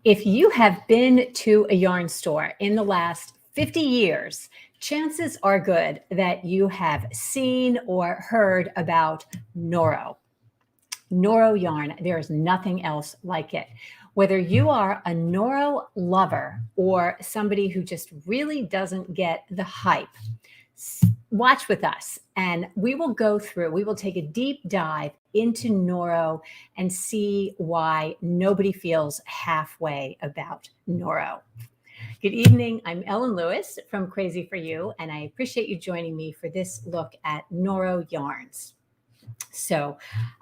If you have been to a yarn store in the last 50 years, chances are good that you have seen or heard about Noro. Noro yarn, there is nothing else like it. Whether you are a Noro lover or somebody who just really doesn't get the hype, watch with us and we will take a deep dive into Noro and see why nobody feels halfway about Noro. Good evening. I'm Ellen Lewis from Crazy for You, and I appreciate you joining me for this look at Noro yarns. So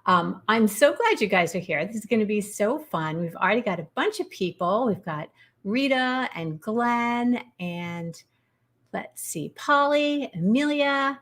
I'm so glad you guys are here. This is going to be so fun. We've already got a bunch of people. We've got Rita and Glenn and let's see, Polly, Amelia,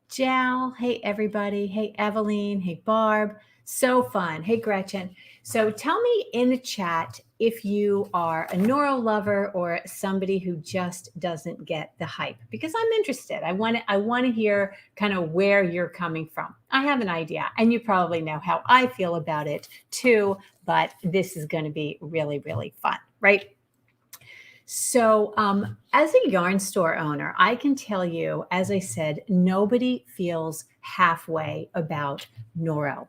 Jal. Hey, everybody. Hey, Eveline. Hey, Barb. So fun. Hey, Gretchen. So tell me in the chat if you are a Noro lover or somebody who just doesn't get the hype, because I'm interested. I want to hear kind of where you're coming from. I have an idea, and you probably know how I feel about it too, but this is going to be really, really fun, right? So as a yarn store owner, I can tell you, as I said, nobody feels halfway about Noro,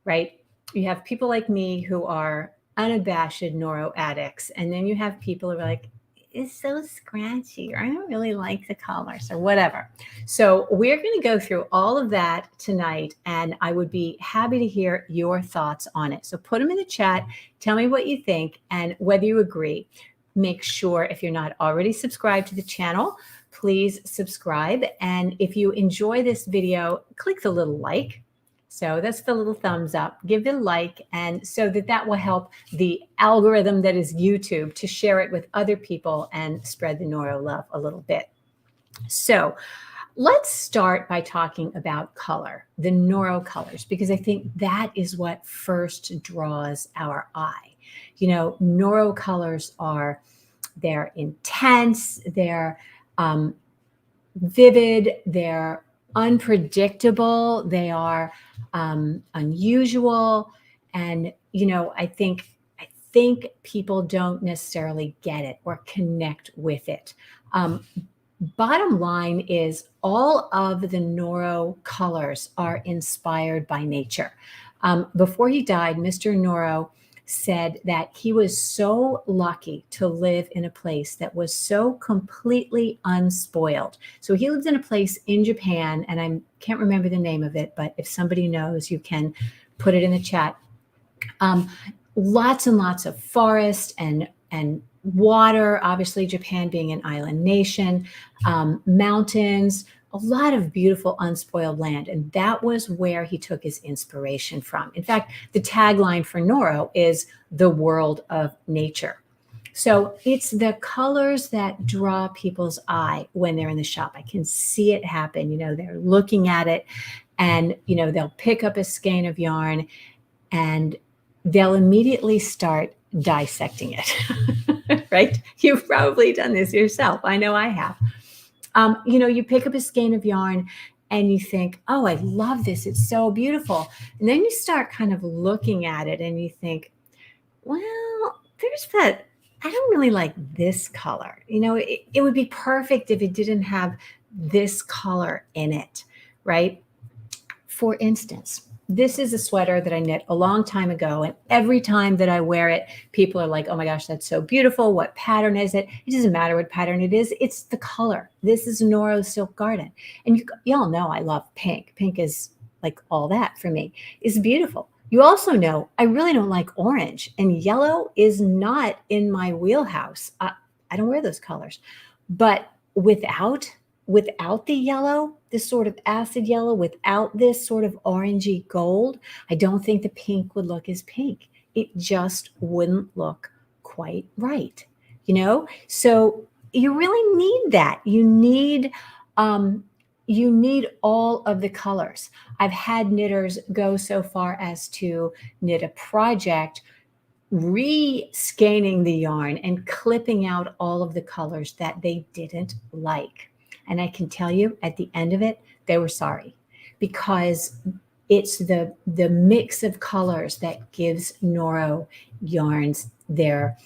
right? You have people like me who are unabashed Noro addicts. And then you have people who are like, it's so scratchy, or I don't really like the colors or whatever. So we're going to go through all of that tonight, and I would be happy to hear your thoughts on it. So put them in the chat. Tell me what you think and whether you agree. Make sure if you're not already subscribed to the channel, please subscribe. And if you enjoy this video, click the little like. So that's the little thumbs up. Give it a like, and so that will help the algorithm that is YouTube to share it with other people and spread the Noro love a little bit. So let's start by talking about color, the Noro colors, because I think that is what first draws our eye. You know, Noro colors they're intense, they're vivid, they're unpredictable, they are unusual, and you know, I think people don't necessarily get it or connect with it. Bottom line is all of the Noro colors are inspired by nature. Before he died, Mr. Noro said that he was so lucky to live in a place that was so completely unspoiled. So he lived in a place in Japan, and I can't remember the name of it, but if somebody knows, you can put it in the chat. Lots and lots of forest and water, obviously Japan being an island nation, mountains, a lot of beautiful unspoiled land. And that was where he took his inspiration from. In fact, the tagline for Noro is the world of nature. So it's the colors that draw people's eye when they're in the shop. I can see it happen. You know, they're looking at it and, you know, they'll pick up a skein of yarn and they'll immediately start dissecting it, right? You've probably done this yourself. I know I have. You know, you pick up a skein of yarn and you think, oh, I love this. It's so beautiful. And then you start kind of looking at it and you think, well, there's that, I don't really like this color. You know, it would be perfect if it didn't have this color in it, right? For instance, this is a sweater that I knit a long time ago, and every time that I wear it, people are like, oh my gosh, that's so beautiful. What pattern is it? It doesn't matter what pattern it is. It's the color. This is Noro Silk Garden. And y'all know I love pink. Pink is like all that for me. It's beautiful. You also know I really don't like orange, and yellow is not in my wheelhouse. I don't wear those colors. But without the yellow, this sort of acid yellow, without this sort of orangey gold, I don't think the pink would look as pink. It just wouldn't look quite right, you know? So you really need that. You need all of the colors. I've had knitters go so far as to knit a project re-scanning the yarn and clipping out all of the colors that they didn't like. And I can tell you at the end of it, they were sorry, because It's the mix of colors that gives Noro yarns their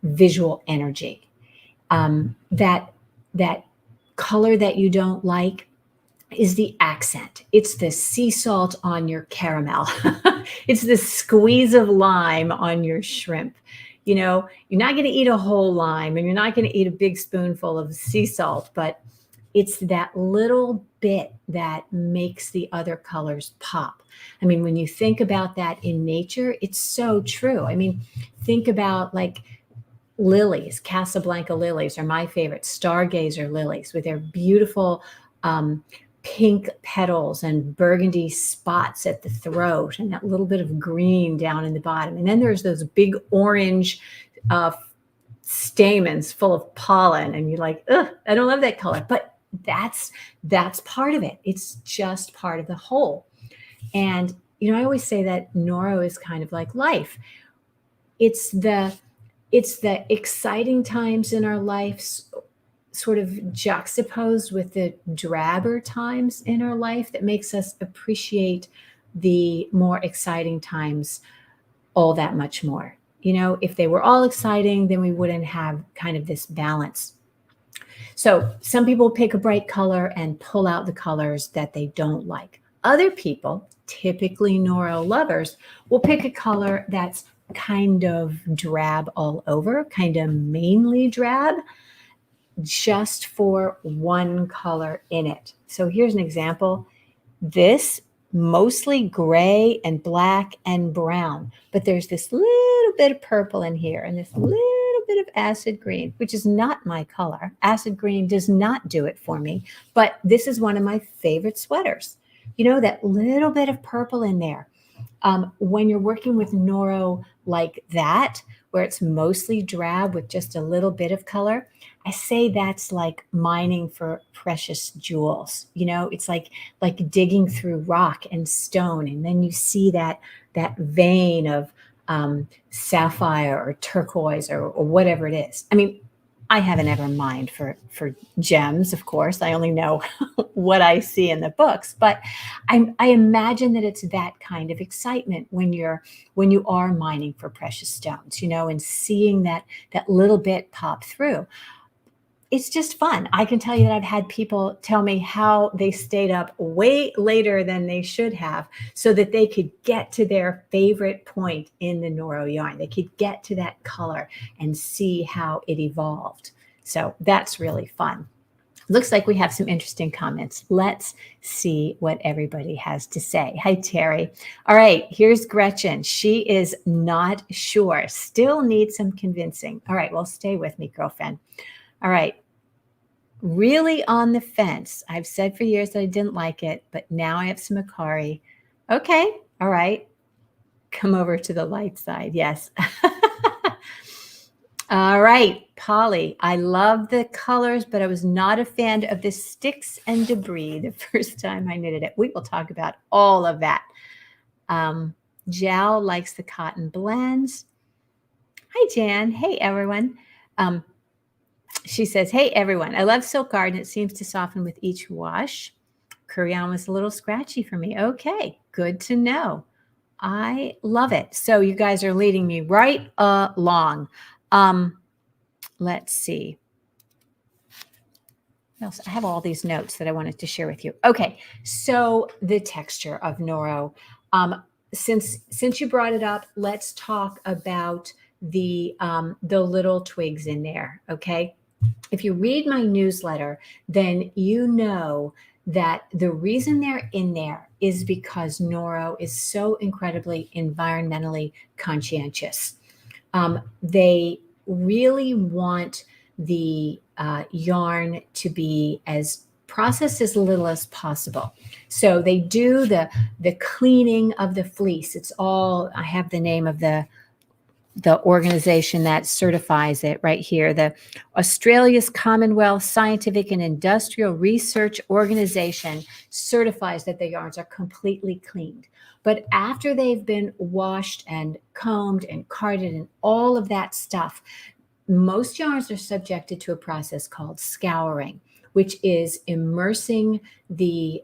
visual energy. That color that you don't like is the accent. It's the sea salt on your caramel. It's the squeeze of lime on your shrimp. You know, you're not going to eat a whole lime and you're not going to eat a big spoonful of sea salt, but it's that little bit that makes the other colors pop. I mean, when you think about that in nature, it's so true. I mean, think about like lilies. Casablanca lilies are my favorite. Stargazer lilies with their beautiful pink petals and burgundy spots at the throat and that little bit of green down in the bottom. And then there's those big orange stamens full of pollen. And you're like, ugh, I don't love that color. But that's part of it. It's just part of the whole. And, you know, I always say that Noro is kind of like life. It's the exciting times in our lives sort of juxtaposed with the drabber times in our life that makes us appreciate the more exciting times all that much more. You know, if they were all exciting, then we wouldn't have kind of this balance. So some people pick a bright color and pull out the colors that they don't like. Other people, typically Noro lovers, will pick a color that's kind of drab all over, kind of mainly drab, just for one color in it. So here's an example. This mostly gray and black and brown, but there's this little bit of purple in here and this little bit of acid green, which is not my color. Acid green does not do it for me, but this is one of my favorite sweaters. You know, that little bit of purple in there. When you're working with Noro like that, where it's mostly drab with just a little bit of color, I say that's like mining for precious jewels. You know, it's like digging through rock and stone, and then you see that vein of sapphire or turquoise or whatever it is. I mean, I haven't ever mined for gems, of course. I only know what I see in the books, but I imagine that it's that kind of excitement when you are mining for precious stones, you know, and seeing that little bit pop through. It's just fun. I can tell you that I've had people tell me how they stayed up way later than they should have so that they could get to their favorite point in the Noro yarn. They could get to that color and see how it evolved. So that's really fun. Looks like we have some interesting comments. Let's see what everybody has to say. Hi, Terry. All right, here's Gretchen. She is not sure, still needs some convincing. All right, well, stay with me, girlfriend. All right. Really on the fence. I've said for years that I didn't like it, but now I have some Akari. Okay. All right. Come over to the light side. Yes. All right, Polly. I love the colors, but I was not a fan of the sticks and debris the first time I knitted it. We will talk about all of that. Jal likes the cotton blends. Hi, Jan. Hey, everyone. She says, hey, everyone, I love Silk Garden. It seems to soften with each wash. Kureyon was a little scratchy for me. Okay, good to know. I love it. So you guys are leading me right along. Let's see. I have all these notes that I wanted to share with you. Okay, so the texture of Noro. Since you brought it up, let's talk about the little twigs in there, okay? If you read my newsletter, then you know that the reason they're in there is because Noro is so incredibly environmentally conscientious. They really want the yarn to be as processed as little as possible. So they do the cleaning of the fleece. It's all, I have the name of the organization that certifies it right here. The Australia's Commonwealth Scientific and Industrial Research Organization certifies that the yarns are completely cleaned. But after they've been washed and combed and carded and all of that stuff, most yarns are subjected to a process called scouring, which is immersing the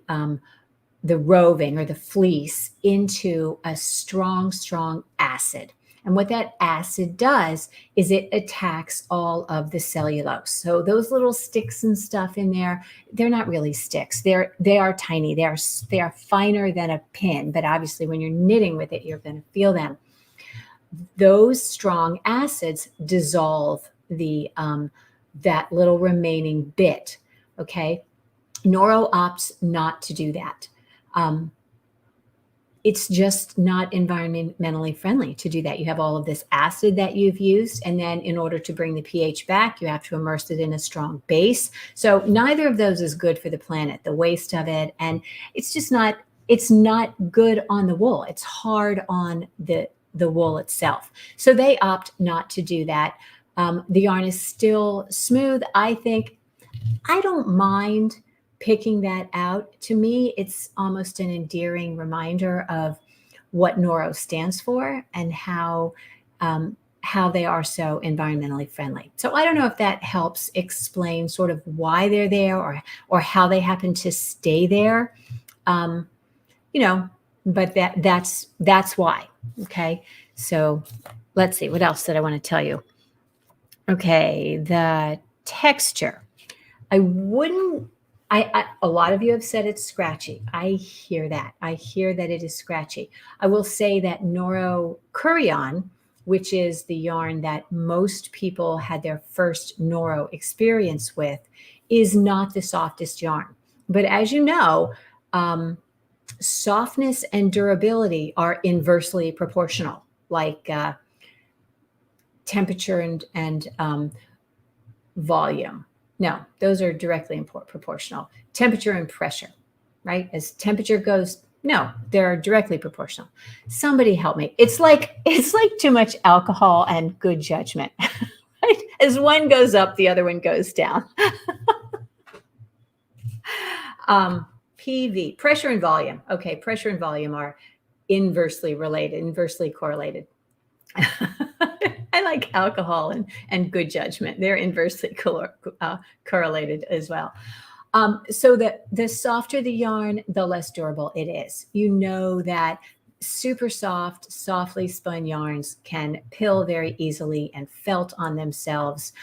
the roving or the fleece into a strong, strong acid. And what that acid does is it attacks all of the cellulose. So those little sticks and stuff in there, they're not really sticks. They are tiny. They are finer than a pin, but obviously when you're knitting with it, you're going to feel them. Those strong acids dissolve the that little remaining bit. Okay, Noro opts not to do that. It's just not environmentally friendly to do that. You have all of this acid that you've used, and then in order to bring the pH back, you have to immerse it in a strong base. So neither of those is good for the planet, the waste of it, and it's just not, it's not good on the wool. It's hard on the wool itself. So they opt not to do that. The yarn is still smooth. I think I don't mind picking that out. To me, it's almost an endearing reminder of what Noro stands for and how they are so environmentally friendly. So I don't know if that helps explain sort of why they're there or how they happen to stay there. But that's why. Okay. So let's see, what else did I want to tell you? Okay, the texture. I wouldn't, a lot of you have said it's scratchy. I hear that. I hear that it is scratchy. I will say that Noro Kureyon, which is the yarn that most people had their first Noro experience with, is not the softest yarn. But as you know, softness and durability are inversely proportional, like temperature and volume. No, those are directly proportional. Temperature and pressure, right? As temperature goes, no, they're directly proportional. Somebody help me. It's like too much alcohol and good judgment, right? As one goes up, the other one goes down. PV, pressure and volume. Okay, pressure and volume are inversely related, inversely correlated. I like alcohol and good judgment. They're inversely correlated as well. So the softer the yarn, the less durable it is. You know that super soft, softly spun yarns can pill very easily and felt on themselves.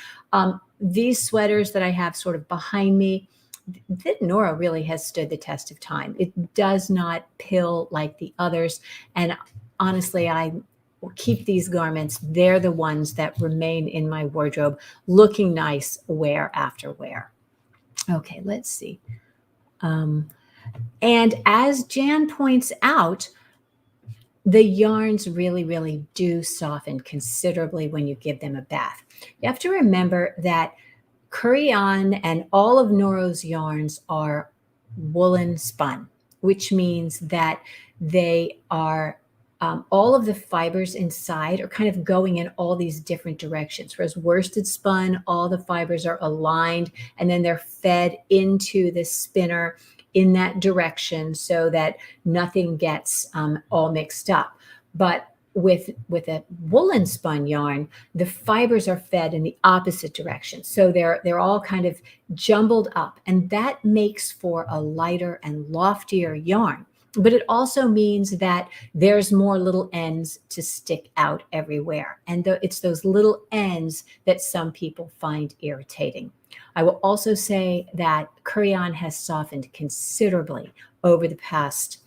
These sweaters that I have sort of behind me, that Noro really has stood the test of time. It does not pill like the others. And honestly, I keep these garments. They're the ones that remain in my wardrobe looking nice wear after wear. Okay, let's see. And as Jan points out, the yarns really, really do soften considerably when you give them a bath. You have to remember that Kureyon and all of Noro's yarns are woolen spun, which means that they are all of the fibers inside are kind of going in all these different directions. Whereas worsted spun, all the fibers are aligned and then they're fed into the spinner in that direction so that nothing gets all mixed up. But with a woolen spun yarn, the fibers are fed in the opposite direction. So they're all kind of jumbled up, and that makes for a lighter and loftier yarn. But it also means that there's more little ends to stick out everywhere. And it's those little ends that some people find irritating. I will also say that Kureyon has softened considerably over the past,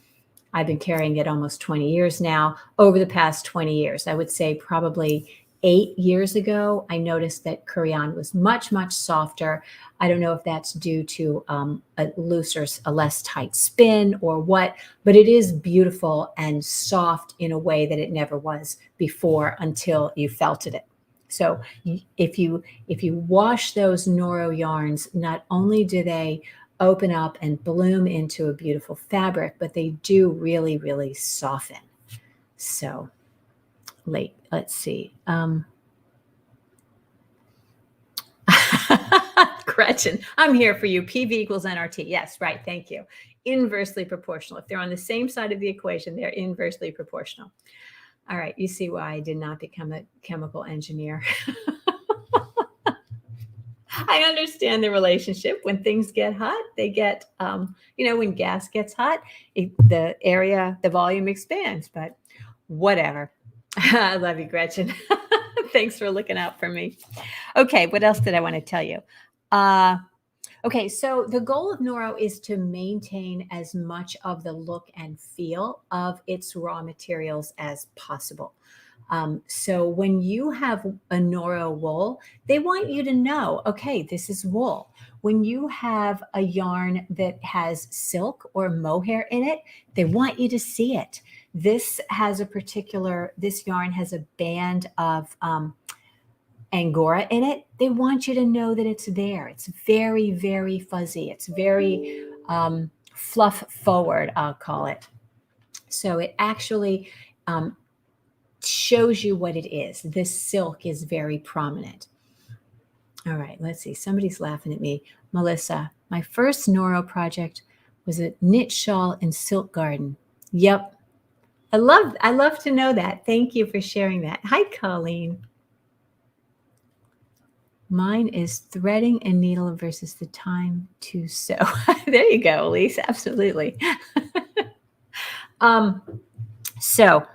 I've been carrying it almost 20 years now. Over the past 20 years, I would say probably 8 years ago, I noticed that Kureyon was much, much softer. I don't know if that's due to a looser, a less tight spin or what, but it is beautiful and soft in a way that it never was before until you felted it. So if you wash those Noro yarns, not only do they open up and bloom into a beautiful fabric, but they do really, really soften. So let's see. Gretchen, I'm here for you. PV equals NRT. Yes, right. Thank you. Inversely proportional. If they're on the same side of the equation, they're inversely proportional. All right. You see why I did not become a chemical engineer. I I understand the relationship. When things get hot, they get, when gas gets hot, the volume expands, but whatever. I love you, Gretchen. Thanks for looking out for me. Okay, what else did I want to tell you? Okay, so the goal of Noro is to maintain as much of the look and feel of its raw materials as possible. So when you have a Noro wool, they want you to know, okay, this is wool. When you have a yarn that has silk or mohair in it, they want you to see it. This yarn has a band of Angora in it. They want you to know that it's there. It's very, very fuzzy. It's very fluff forward, I'll call it. So it actually shows you what it is. This silk is very prominent. All right, let's see. Somebody's laughing at me. Melissa, my first Noro project was a knit shawl in silk garden. Yep. I love to know that. Thank you for sharing that. Hi, Colleen. Mine is threading a needle versus the time to sew. There you go, Elise. Absolutely. So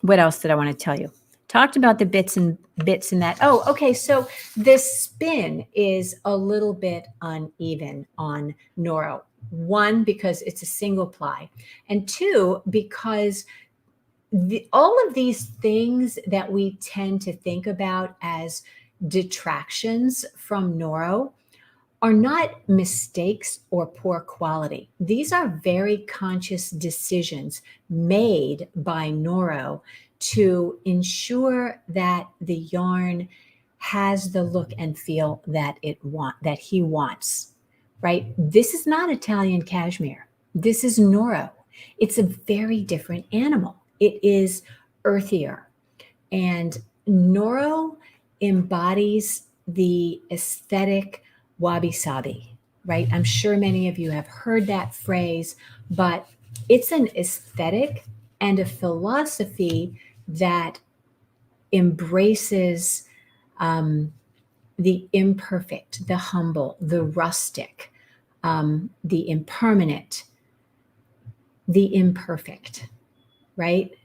what else did I want to tell you? Talked about the bits and that. Oh, okay. So this spin is a little bit uneven on Noro. One, because it's a single ply, and two, because all of these things that we tend to think about as detractions from Noro are not mistakes or poor quality. These are very conscious decisions made by Noro to ensure that the yarn has the look and feel that he wants, right? This is not Italian cashmere. This is Noro. It's a very different animal. It is earthier. And Noro embodies the aesthetic wabi-sabi, right? I'm sure many of you have heard that phrase, but it's an aesthetic and a philosophy that embraces the imperfect, the humble, the rustic, the impermanent, the imperfect, right?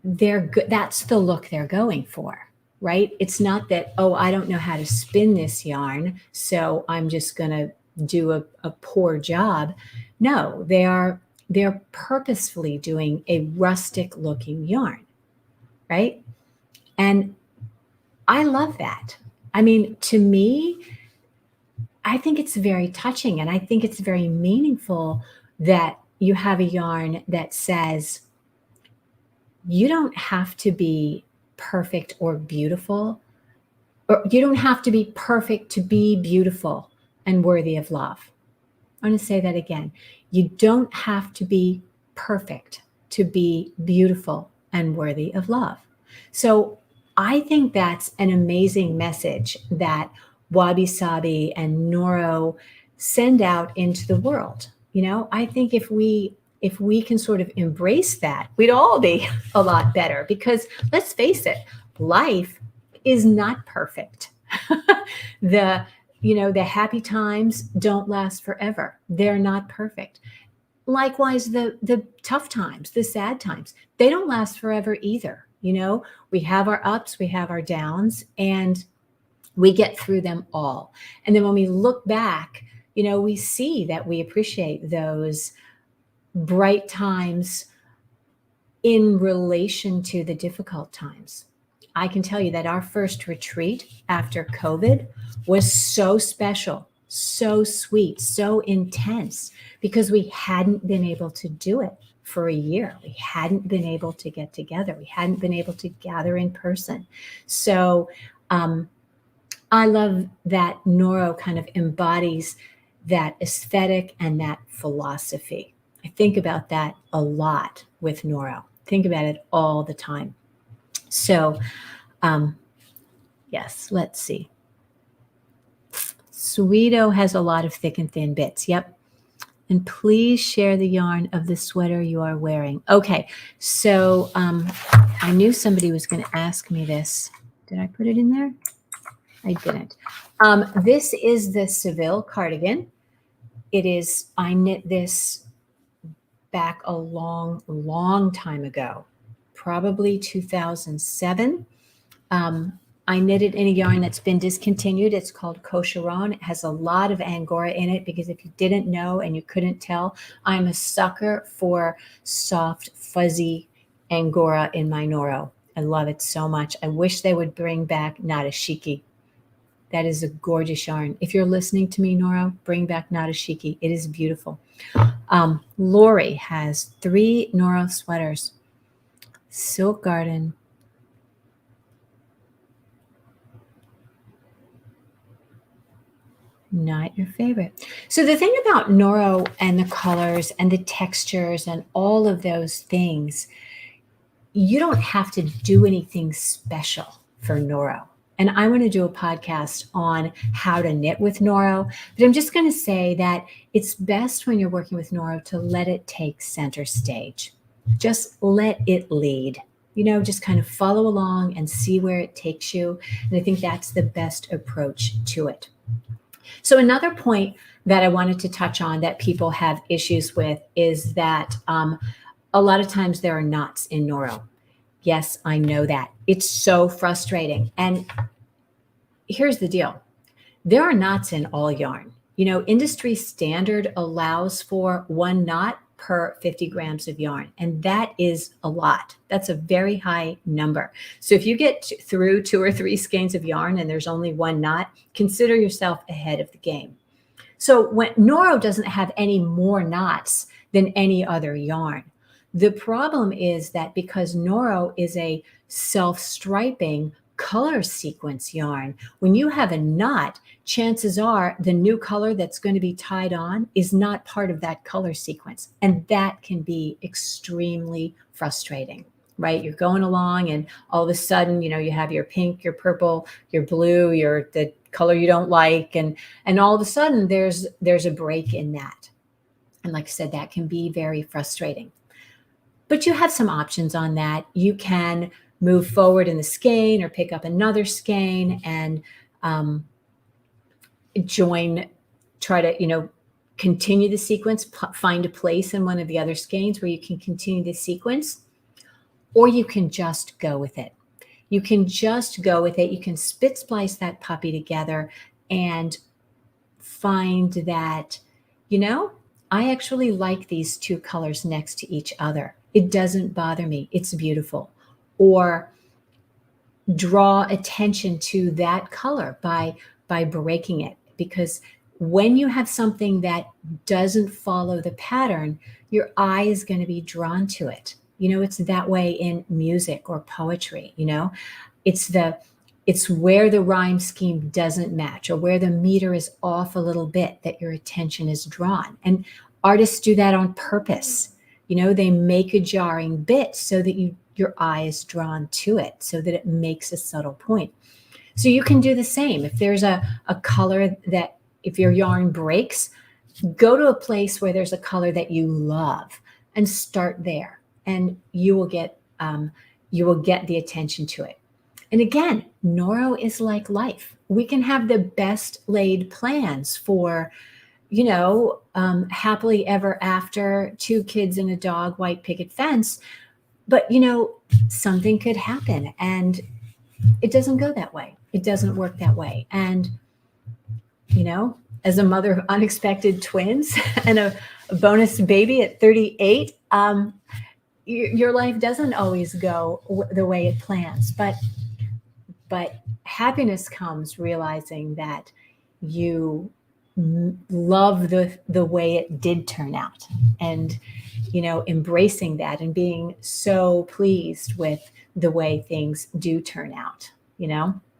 That's the look they're going for, right? It's not that, oh, I don't know how to spin this yarn, so I'm just going to do a poor job. No, they're purposefully doing a rustic looking yarn, right? And I love that. I mean, to me, I think it's very touching, and I think it's very meaningful that you have a yarn that says, you don't have to be perfect or beautiful, or you don't have to be perfect to be beautiful and worthy of love. I'm going to say that again. You don't have to be perfect to be beautiful and worthy of love. So I think that's an amazing message that Wabi-sabi and Noro send out into the world. I think if we can sort of embrace that, we'd all be a lot better, because let's face it, life is not perfect. The happy times don't last forever. They're not perfect. Likewise, the tough times, the sad times, they don't last forever either. We have our ups, we have our downs, and we get through them all. And then when we look back, we see that we appreciate those bright times in relation to the difficult times. I can tell you that our first retreat after COVID was so special, so sweet, so intense, because we hadn't been able to do it for a year. We hadn't been able to get together. We hadn't been able to gather in person. So I love that Noro kind of embodies that aesthetic and that philosophy. I think about that a lot with Noro. Think about it all the time. So, yes, let's see. Sweeto has a lot of thick and thin bits. Yep. And please share the yarn of the sweater you are wearing. Okay, so I knew somebody was going to ask me this. Did I put it in there? I didn't. This is the Seville cardigan. I knit this back a long, long time ago, probably 2007. I knitted in a yarn that's been discontinued. It's called Kureyon. It has a lot of Angora in it because if you didn't know and you couldn't tell, I'm a sucker for soft, fuzzy Angora in my Noro. I love it so much. I wish they would bring back Natashiki. That is a gorgeous yarn. If you're listening to me, Noro, bring back Natashiki. It is beautiful. Lori has 3 Noro sweaters. Silk Garden. Not your favorite. So the thing about Noro and the colors and the textures and all of those things, you don't have to do anything special for Noro. And I want to do a podcast on how to knit with Noro, but I'm just going to say that it's best when you're working with Noro to let it take center stage. Just let it lead. Just kind of follow along and see where it takes you. And I think that's the best approach to it. So another point that I wanted to touch on that people have issues with is that a lot of times there are knots in Noro. Yes, I know that. It's so frustrating. And here's the deal. There are knots in all yarn. Industry standard allows for 1 knot per 50 grams of yarn. And that is a lot. That's a very high number. So if you get through 2 or 3 skeins of yarn and there's only 1 knot, consider yourself ahead of the game. So when Noro doesn't have any more knots than any other yarn. The problem is that because Noro is a self-striping color sequence yarn, when you have a knot, chances are the new color that's going to be tied on is not part of that color sequence. And that can be extremely frustrating, right? You're going along and all of a sudden, you have your pink, your purple, your blue, the color you don't like. And all of a sudden there's a break in that. And like I said, that can be very frustrating. But you have some options on that. You can move forward in the skein or pick up another skein and try to, continue the sequence, find a place in one of the other skeins where you can continue the sequence, or you can just go with it. You can just go with it. You can spit splice that puppy together and find that, I actually like these 2 colors next to each other. It doesn't bother me. It's beautiful. Or draw attention to that color by breaking it. Because when you have something that doesn't follow the pattern, your eye is going to be drawn to it. It's that way in music or poetry. It's where the rhyme scheme doesn't match or where the meter is off a little bit that your attention is drawn. And artists do that on purpose. They make a jarring bit so that your eye is drawn to it, so that it makes a subtle point. So you can do the same. If there's a color that, if your yarn breaks, go to a place where there's a color that you love and start there, and you will get the attention to it. And again, Noro is like life. We can have the best laid plans for, happily ever after, 2 kids and a dog, white picket fence. But, something could happen and it doesn't go that way. It doesn't work that way. And, as a mother of unexpected twins and a bonus baby at 38, your life doesn't always go the way it plans. But happiness comes realizing that you love the way it did turn out, and embracing that and being so pleased with the way things do turn out,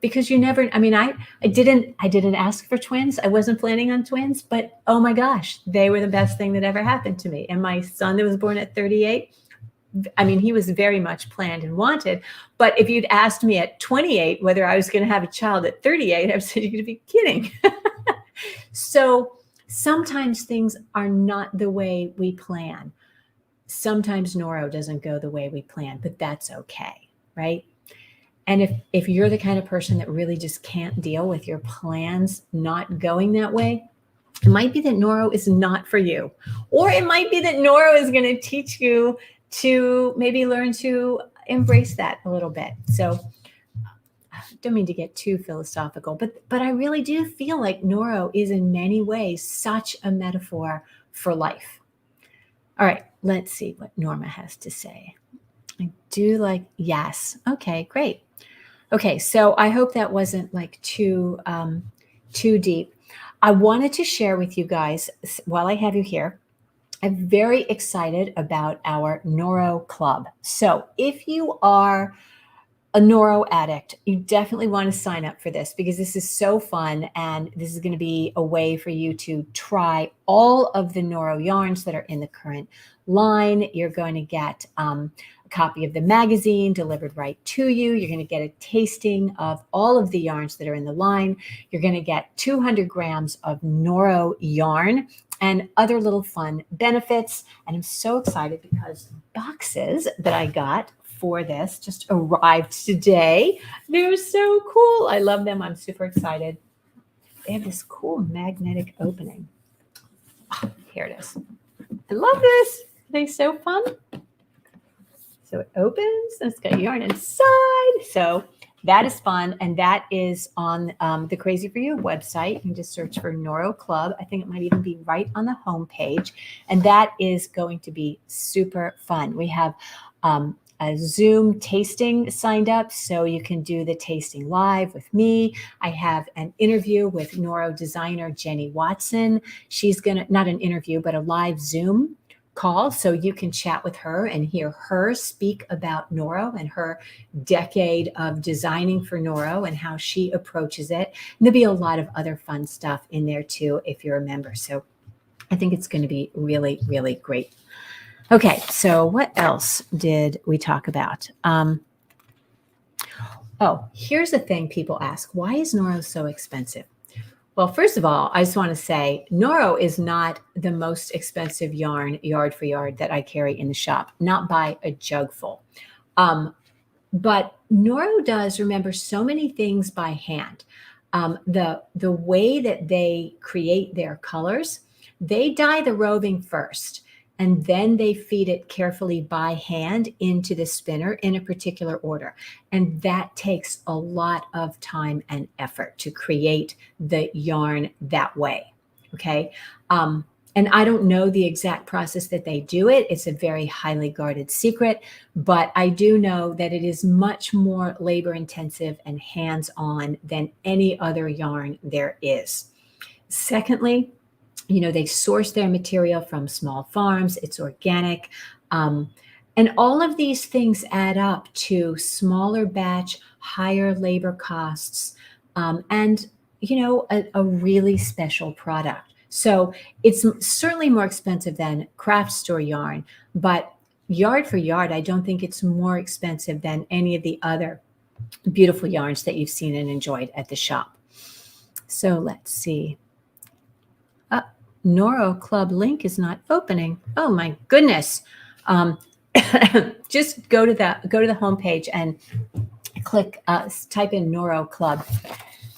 because you never, I didn't ask for twins. I wasn't planning on twins, but oh my gosh, they were the best thing that ever happened to me. And my son that was born at 38, he was very much planned and wanted. But if you'd asked me at 28 whether I was going to have a child at 38, I would say, you're going to be kidding. So sometimes things are not the way we plan. Sometimes Noro doesn't go the way we plan, but that's okay, right? And if you're the kind of person that really just can't deal with your plans not going that way, it might be that Noro is not for you. Or it might be that Noro is going to teach you to maybe learn to embrace that a little bit. So I don't mean to get too philosophical, but I really do feel like Noro is in many ways such a metaphor for life. All right, let's see what Norma has to say. I do like, yes. Okay, great. Okay, so I hope that wasn't like too deep. I wanted to share with you guys, while I have you here, I'm very excited about our Noro Club. So if you are a Noro addict, you definitely want to sign up for this because this is so fun, and this is going to be a way for you to try all of the Noro yarns that are in the current line. You're going to get a copy of the magazine delivered right to you. You're going to get a tasting of all of the yarns that are in the line. You're going to get 200 grams of Noro yarn and other little fun benefits. And I'm so excited because the boxes that I got for this just arrived today. They're so cool. I love them. I'm super excited. They have this cool magnetic opening. Oh, here it is. I love this. Are they so fun? So it opens and it's got yarn inside. So that is fun. And that is on the Crazy For You website. You can just search for Noro Club. I think it might even be right on the homepage. And that is going to be super fun. We have a Zoom tasting signed up, so you can do the tasting live with me. I have an interview with Noro designer Jenny Watson. She's gonna, not an interview, but a live Zoom call, so you can chat with her and hear her speak about Noro and her decade of designing for Noro and how she approaches it. And there'll be a lot of other fun stuff in there too if you're a member. So I think it's going to be really, really great. Okay, so what else did we talk about? Oh, here's the thing people ask. Why is Noro so expensive? Well, first of all, I just want to say Noro is not the most expensive yarn, yard for yard, that I carry in the shop, not by a jugful. But Noro does remember so many things by hand. The way that they create their colors, they dye the roving first, and then they feed it carefully by hand into the spinner in a particular order. And that takes a lot of time and effort to create the yarn that way. Okay. And I don't know the exact process that they do it. It's a very highly guarded secret, but I do know that it is much more labor intensive and hands-on than any other yarn there is. Secondly, they source their material from small farms. It's organic. And all of these things add up to smaller batch, higher labor costs, and, a really special product. So it's certainly more expensive than craft store yarn, but yard for yard, I don't think it's more expensive than any of the other beautiful yarns that you've seen and enjoyed at the shop. So let's see. Noro Club link is not opening. Oh my goodness. Just go to the homepage and click, type in Noro Club.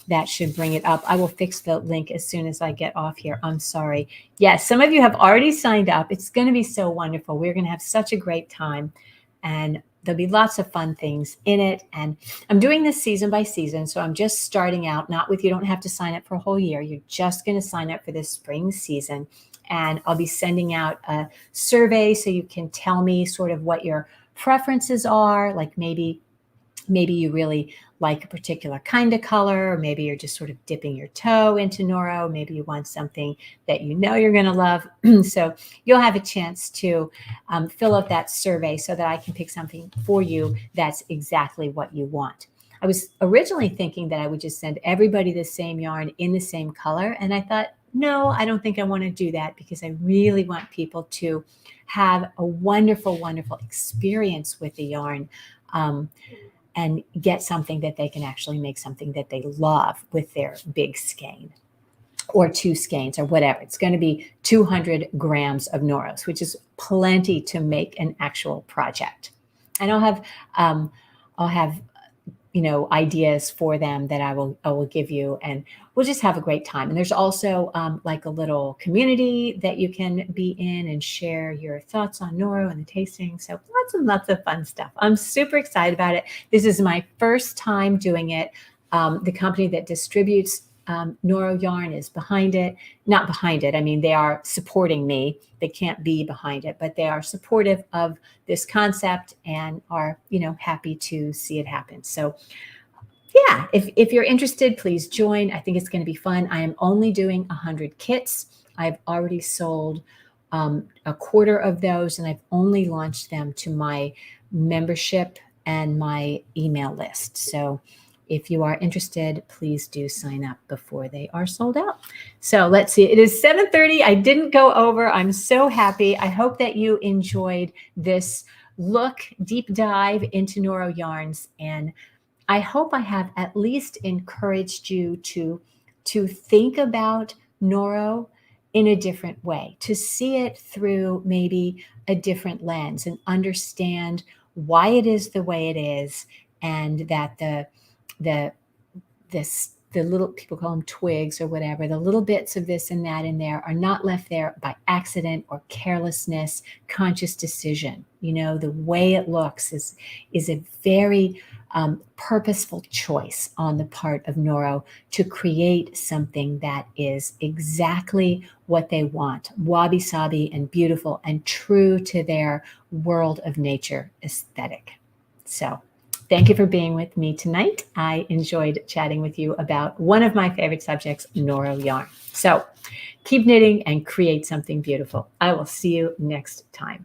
That should bring it up. I will fix the link as soon as I get off here. I'm sorry. Yes, some of you have already signed up. It's going to be so wonderful. We're going to have such a great time, and there'll be lots of fun things in it. And I'm doing this season by season. So I'm just starting out, you don't have to sign up for a whole year. You're just going to sign up for this spring season. And I'll be sending out a survey so you can tell me sort of what your preferences are. Like maybe you really like a particular kind of color, or maybe you're just sort of dipping your toe into Noro. Maybe you want something that you're going to love. So you'll have a chance to fill out that survey so that I can pick something for you that's exactly what you want. I was originally thinking that I would just send everybody the same yarn in the same color. And I thought, no, I don't think I want to do that, because I really want people to have a wonderful, wonderful experience with the yarn. And get something that they can actually make something that they love with their big skein or 2 skeins or whatever. It's going to be 200 grams of Noros, which is plenty to make an actual project. And I'll have ideas for them that I will give you, and we'll just have a great time. And there's also like a little community that you can be in and share your thoughts on Noro and the tasting. So lots and lots of fun stuff. I'm super excited about it. This is my first time doing it. The company that distributes Noro Yarn is behind it. Not behind it. I mean, they are supporting me. They can't be behind it, but they are supportive of this concept and are, happy to see it happen. So yeah, if you're interested, please join. I think it's going to be fun. I am only doing 100 kits. I've already sold a quarter of those, and I've only launched them to my membership and my email list. So if you are interested, please do sign up before they are sold out. So let's see. It is 7:30. I didn't go over. I'm so happy. I hope that you enjoyed this deep dive into Noro yarns, and I hope I have at least encouraged you to think about Noro in a different way, to see it through maybe a different lens and understand why it is the way it is, and that the little, people call them twigs or whatever, the little bits of this and that in there are not left there by accident or carelessness, conscious decision. The way it looks is a very purposeful choice on the part of Noro to create something that is exactly what they want, wabi-sabi and beautiful and true to their world of nature aesthetic. So thank you for being with me tonight. I enjoyed chatting with you about one of my favorite subjects, Noro yarn. So keep knitting and create something beautiful. I will see you next time.